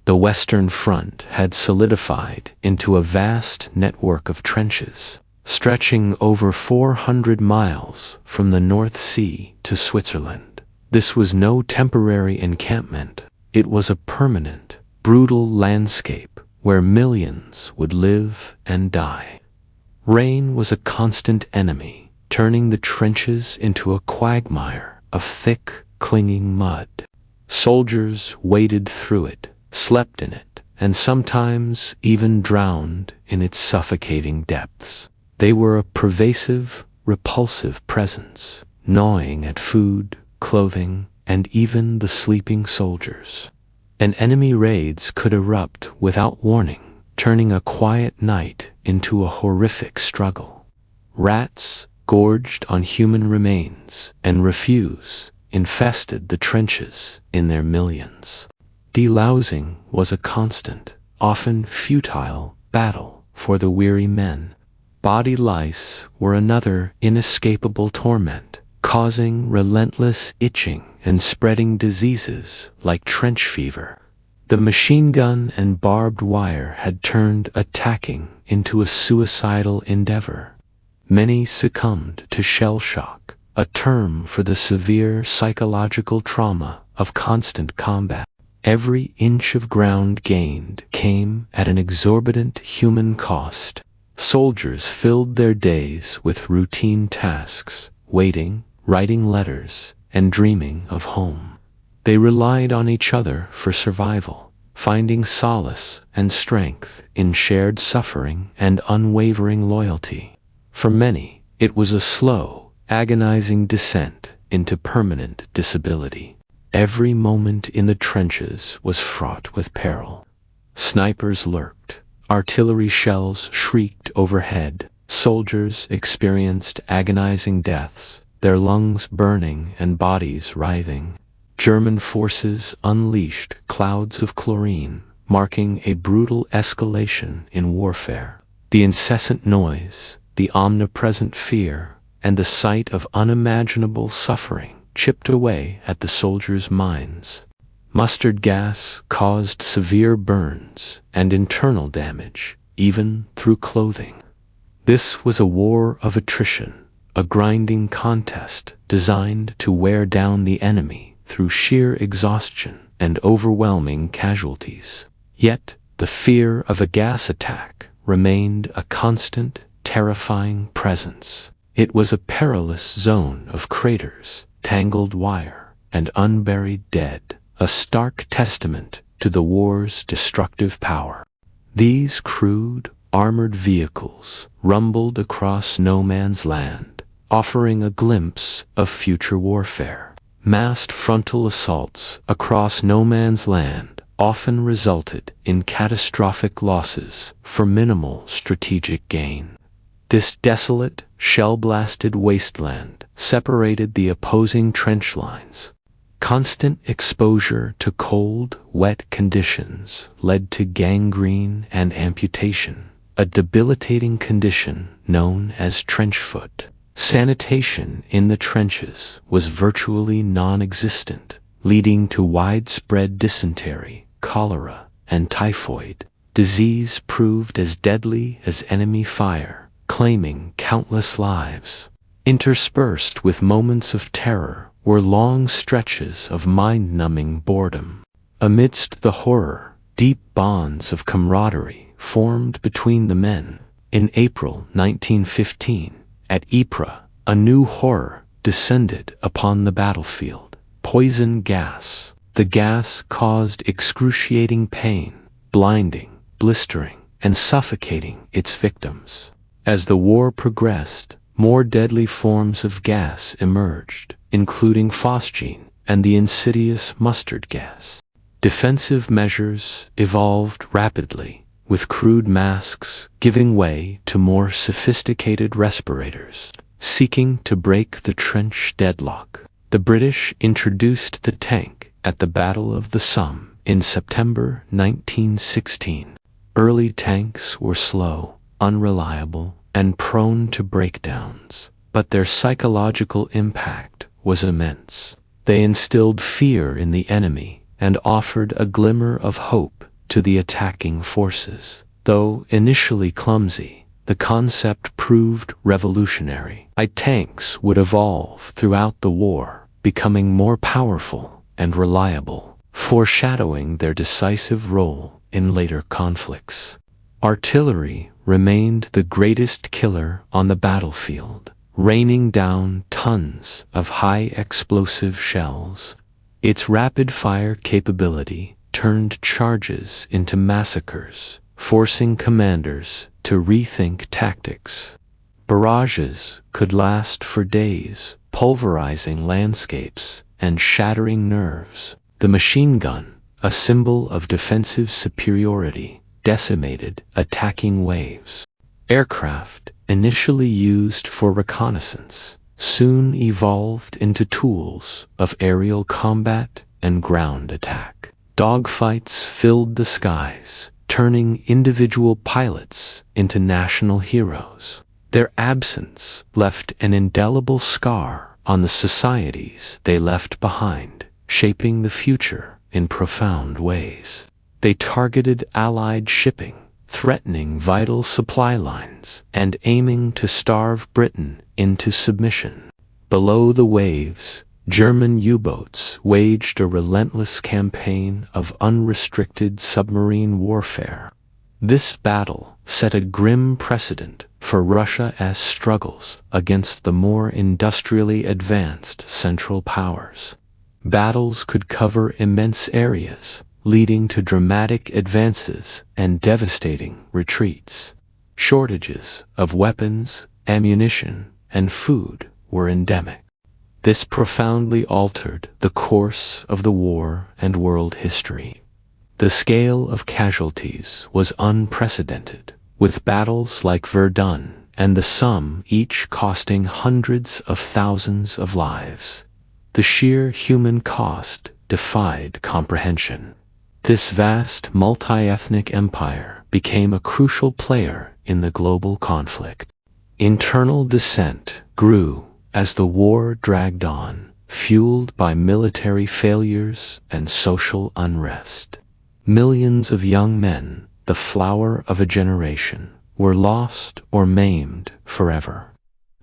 The Western Front had solidified into a vast network of trenches, stretching over 400 miles from the North Sea to Switzerland. This was no temporary encampment. It was a permanent, brutal landscape where millions would live and die. Rain was a constant enemy, turning the trenches into a quagmire of thick, clinging mud. Soldiers waded through it, slept in it, and sometimes even drowned in its suffocating depths. They were a pervasive, repulsive presence, gnawing at food, clothing, and even the sleeping soldiers. And enemy raids could erupt without warning, turning a quiet night into a horrific struggle. Rats gorged on human remains, and refuse infested the trenches in their millions. Delousing was a constant, often futile, battle for the weary men. Body lice were another inescapable torment, causing relentless itching and spreading diseases like trench fever. The machine gun and barbed wire had turned attacking into a suicidal endeavor. Many succumbed to shell shock, a term for the severe psychological trauma of constant combat. Every inch of ground gained came at an exorbitant human cost. Soldiers filled their days with routine tasks, waiting, writing letters, and dreaming of home. They relied on each other for survival, finding solace and strength in shared suffering and unwavering loyalty. For many, it was a slow, agonizing descent into permanent disability. Every moment in the trenches was fraught with peril. Snipers lurked. Artillery shells shrieked overhead. Soldiers experienced agonizing deaths, their lungs burning and bodies writhing. German forces unleashed clouds of chlorine, marking a brutal escalation in warfare. The incessant noise, the omnipresent fear, and the sight of unimaginable suffering chipped away at the soldiers' minds. Mustard gas caused severe burns and internal damage, even through clothing. This was a war of attrition, a grinding contest designed to wear down the enemy through sheer exhaustion and overwhelming casualties. Yet, the fear of a gas attack remained a constant, terrifying presence. It was a perilous zone of craters, tangled wire, and unburied dead, a stark testament to the war's destructive power. These crude, armored vehicles rumbled across no man's land, offering a glimpse of future warfare. Massed frontal assaults across no man's land often resulted in catastrophic losses for minimal strategic gain. This desolate, shell-blasted wasteland separated the opposing trench lines. Constant exposure to cold, wet conditions led to gangrene and amputation, a debilitating condition known as trench foot. Sanitation in the trenches was virtually non-existent, leading to widespread dysentery, cholera, and typhoid. Disease proved as deadly as enemy fire, claiming countless lives. Interspersed with moments of terror were long stretches of mind-numbing boredom. Amidst the horror, deep bonds of camaraderie formed between the men. In April 1915, at Ypres, a new horror descended upon the battlefield. Poison gas. The gas caused excruciating pain, blinding, blistering, and suffocating its victims. As the war progressed, more deadly forms of gas emerged, including phosgene and the insidious mustard gas. Defensive measures evolved rapidly, with crude masks giving way to more sophisticated respirators. Seeking to break the trench deadlock, the British introduced the tank at the Battle of the Somme in September 1916. Early tanks were slow, unreliable, and prone to breakdowns, but their psychological impact was immense. They instilled fear in the enemy and offered a glimmer of hope to the attacking forces. Though initially clumsy, the concept proved revolutionary. Tanks would evolve throughout the war, becoming more powerful and reliable, foreshadowing their decisive role in later conflicts. Artillery remained the greatest killer on the battlefield, raining down tons of high-explosive shells. Its rapid-fire capability turned charges into massacres, forcing commanders to rethink tactics. Barrages could last for days, pulverizing landscapes and shattering nerves. The machine gun, a symbol of defensive superiority, decimated attacking waves. Aircraft, initially used for reconnaissance, soon evolved into tools of aerial combat and ground attack. Dogfights filled the skies, turning individual pilots into national heroes. Their absence left an indelible scar on the societies they left behind, shaping the future in profound ways. They targeted Allied shipping, threatening vital supply lines, and aiming to starve Britain into submission. Below the waves, German U-boats waged a relentless campaign of unrestricted submarine warfare. This battle set a grim precedent for Russia's struggles against the more industrially advanced Central Powers. Battles could cover immense areas, leading to dramatic advances and devastating retreats. Shortages of weapons, ammunition, and food were endemic. This profoundly altered the course of the war and world history. The scale of casualties was unprecedented, with battles like Verdun and the Somme each costing hundreds of thousands of lives. The sheer human cost defied comprehension. This vast multi-ethnic empire became a crucial player in the global conflict. Internal dissent grew as the war dragged on, fueled by military failures and social unrest. Millions of young men, the flower of a generation, were lost or maimed forever.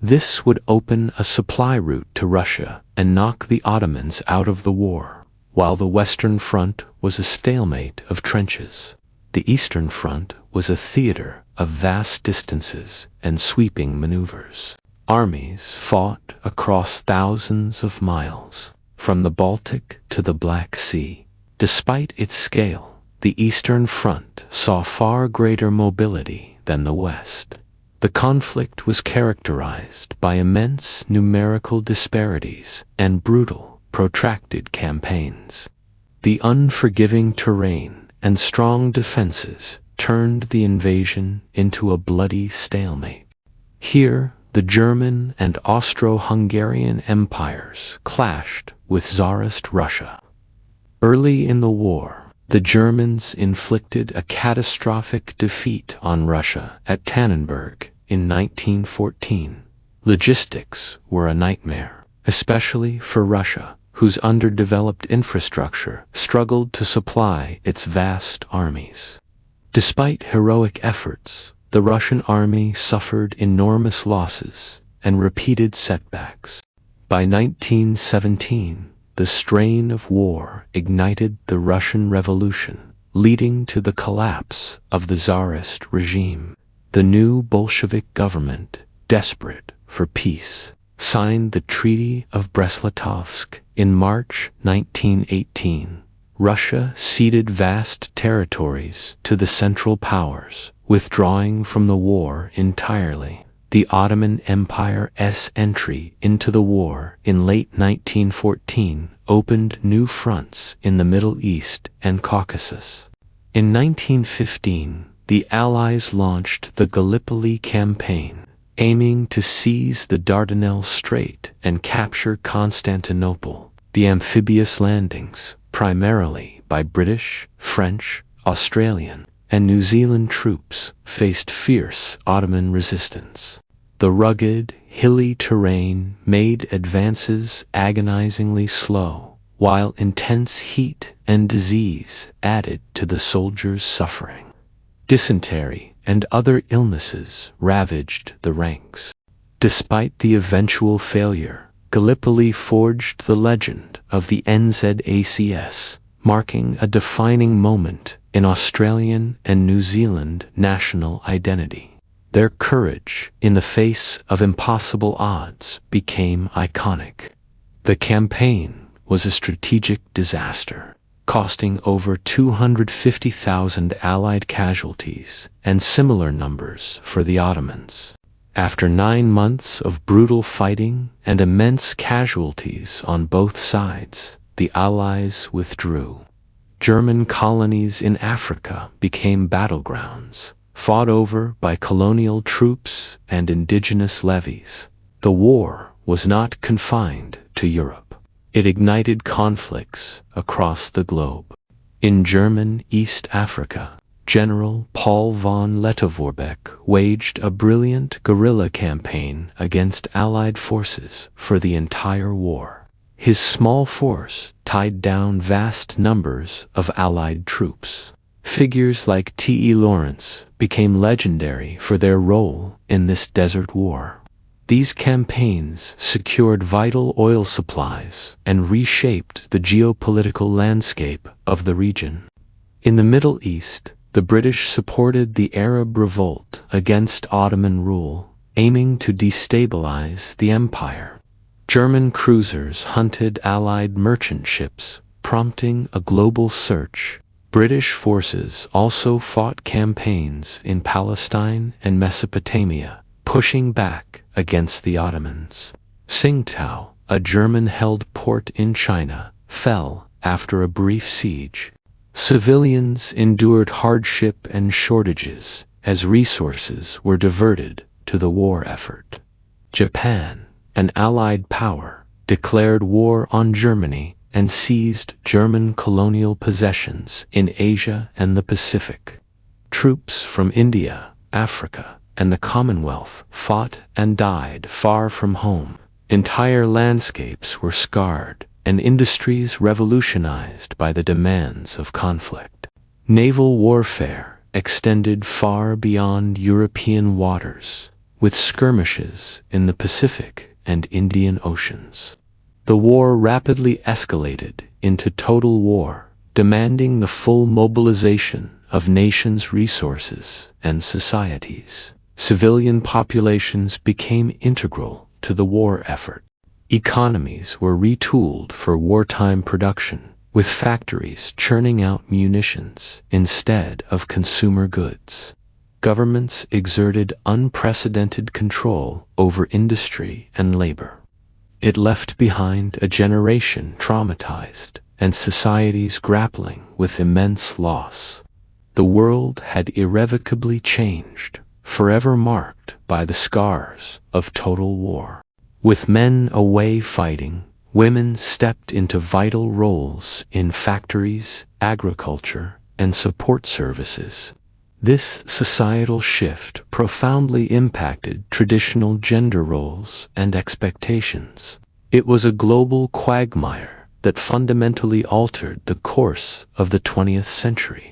This would open a supply route to Russia and knock the Ottomans out of the war. While the Western Front was a stalemate of trenches, the Eastern Front was a theater of vast distances and sweeping maneuvers. Armies fought across thousands of miles, from the Baltic to the Black Sea. Despite its scale, the Eastern Front saw far greater mobility than the West. The conflict was characterized by immense numerical disparities and brutal, protracted campaigns. The unforgiving terrain and strong defenses turned the invasion into a bloody stalemate. Here, the German and Austro-Hungarian empires clashed with Tsarist Russia. Early in the war, the Germans inflicted a catastrophic defeat on Russia at Tannenberg in 1914. Logistics were a nightmare, especially for Russia, whose underdeveloped infrastructure struggled to supply its vast armies. Despite heroic efforts, the Russian army suffered enormous losses and repeated setbacks. By 1917, the strain of war ignited the Russian Revolution, leading to the collapse of the Tsarist regime. The new Bolshevik government, desperate for peace, signed the Treaty of Brest-Litovsk in March 1918. Russia ceded vast territories to the Central Powers, withdrawing from the war entirely. The Ottoman Empire's entry into the war in late 1914 opened new fronts in the Middle East and Caucasus. In 1915, the Allies launched the Gallipoli campaign, aiming to seize the Dardanelles Strait and capture Constantinople. The amphibious landings, primarily by British, French, Australian, and New Zealand troops, faced fierce Ottoman resistance. The rugged, hilly terrain made advances agonizingly slow, while intense heat and disease added to the soldiers' suffering. Dysentery and other illnesses ravaged the ranks. Despite the eventual failure, Gallipoli forged the legend of the NZACS, marking a defining moment in Australian and New Zealand national identity. Their courage in the face of impossible odds became iconic. The campaign was a strategic disaster, costing over 250,000 Allied casualties and similar numbers for the Ottomans. After 9 months of brutal fighting and immense casualties on both sides, the Allies withdrew. German colonies in Africa became battlegrounds, fought over by colonial troops and indigenous levies. The war was not confined to Europe. It ignited conflicts across the globe. In German East Africa, General Paul von Lettow-Vorbeck waged a brilliant guerrilla campaign against Allied forces for the entire war. His small force tied down vast numbers of Allied troops. Figures like T.E. Lawrence became legendary for their role in this desert war. These campaigns secured vital oil supplies and reshaped the geopolitical landscape of the region. In the Middle East, the British supported the Arab revolt against Ottoman rule, aiming to destabilize the empire. German cruisers hunted Allied merchant ships, prompting a global search. British forces also fought campaigns in Palestine and Mesopotamia, pushing back against the Ottomans. Tsingtao, a German-held port in China, fell after a brief siege. Civilians endured hardship and shortages as resources were diverted to the war effort. Japan, an Allied power, declared war on Germany and seized German colonial possessions in Asia and the Pacific. Troops from India, Africa, and the Commonwealth fought and died far from home. Entire landscapes were scarred, and industries revolutionized by the demands of conflict. Naval warfare extended far beyond European waters, with skirmishes in the Pacific and Indian Oceans. The war rapidly escalated into total war, demanding the full mobilization of nations' resources and societies. Civilian populations became integral to the war effort. Economies were retooled for wartime production, with factories churning out munitions instead of consumer goods. Governments exerted unprecedented control over industry and labor. It left behind a generation traumatized and societies grappling with immense loss. The world had irrevocably changed, forever marked by the scars of total war. With men away fighting, women stepped into vital roles in factories, agriculture, and support services. This societal shift profoundly impacted traditional gender roles and expectations. It was a global quagmire that fundamentally altered the course of the 20th century.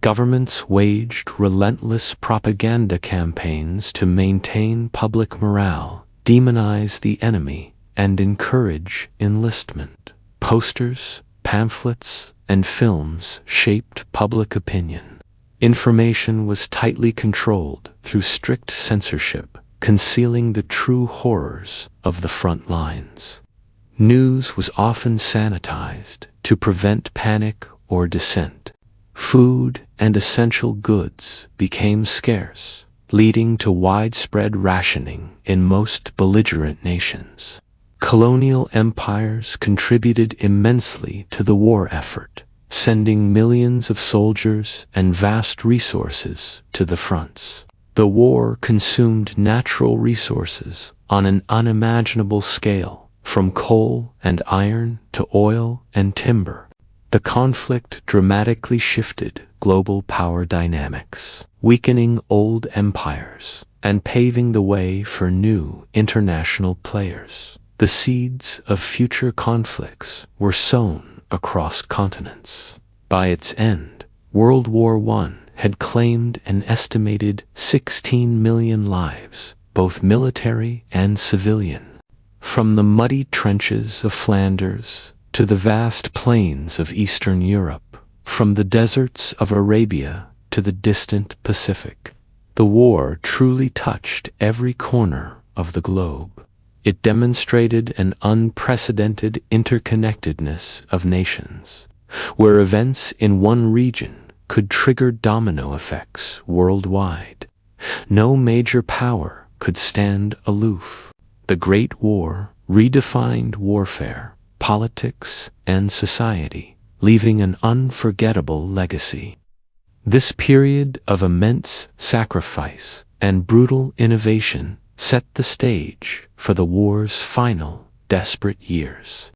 Governments waged relentless propaganda campaigns to maintain public morale, demonize the enemy, and encourage enlistment. Posters, pamphlets, and films shaped public opinion. Information was tightly controlled through strict censorship, concealing the true horrors of the front lines. News was often sanitized to prevent panic or dissent. Food and essential goods became scarce, leading to widespread rationing in most belligerent nations. Colonial empires contributed immensely to the war effort, sending millions of soldiers and vast resources to the fronts. The war consumed natural resources on an unimaginable scale, from coal and iron to oil and timber. The conflict dramatically shifted global power dynamics, weakening old empires and paving the way for new international players. The seeds of future conflicts were sown across continents. By its end, World War I had claimed an estimated 16 million lives, both military and civilian. From the muddy trenches of Flanders to the vast plains of Eastern Europe, from the deserts of Arabia to the distant Pacific, the war truly touched every corner of the globe. It demonstrated an unprecedented interconnectedness of nations, where events in one region could trigger domino effects worldwide. No major power could stand aloof. The Great War redefined warfare, politics, and society, leaving an unforgettable legacy. This period of immense sacrifice and brutal innovation set the stage for the war's final, desperate years.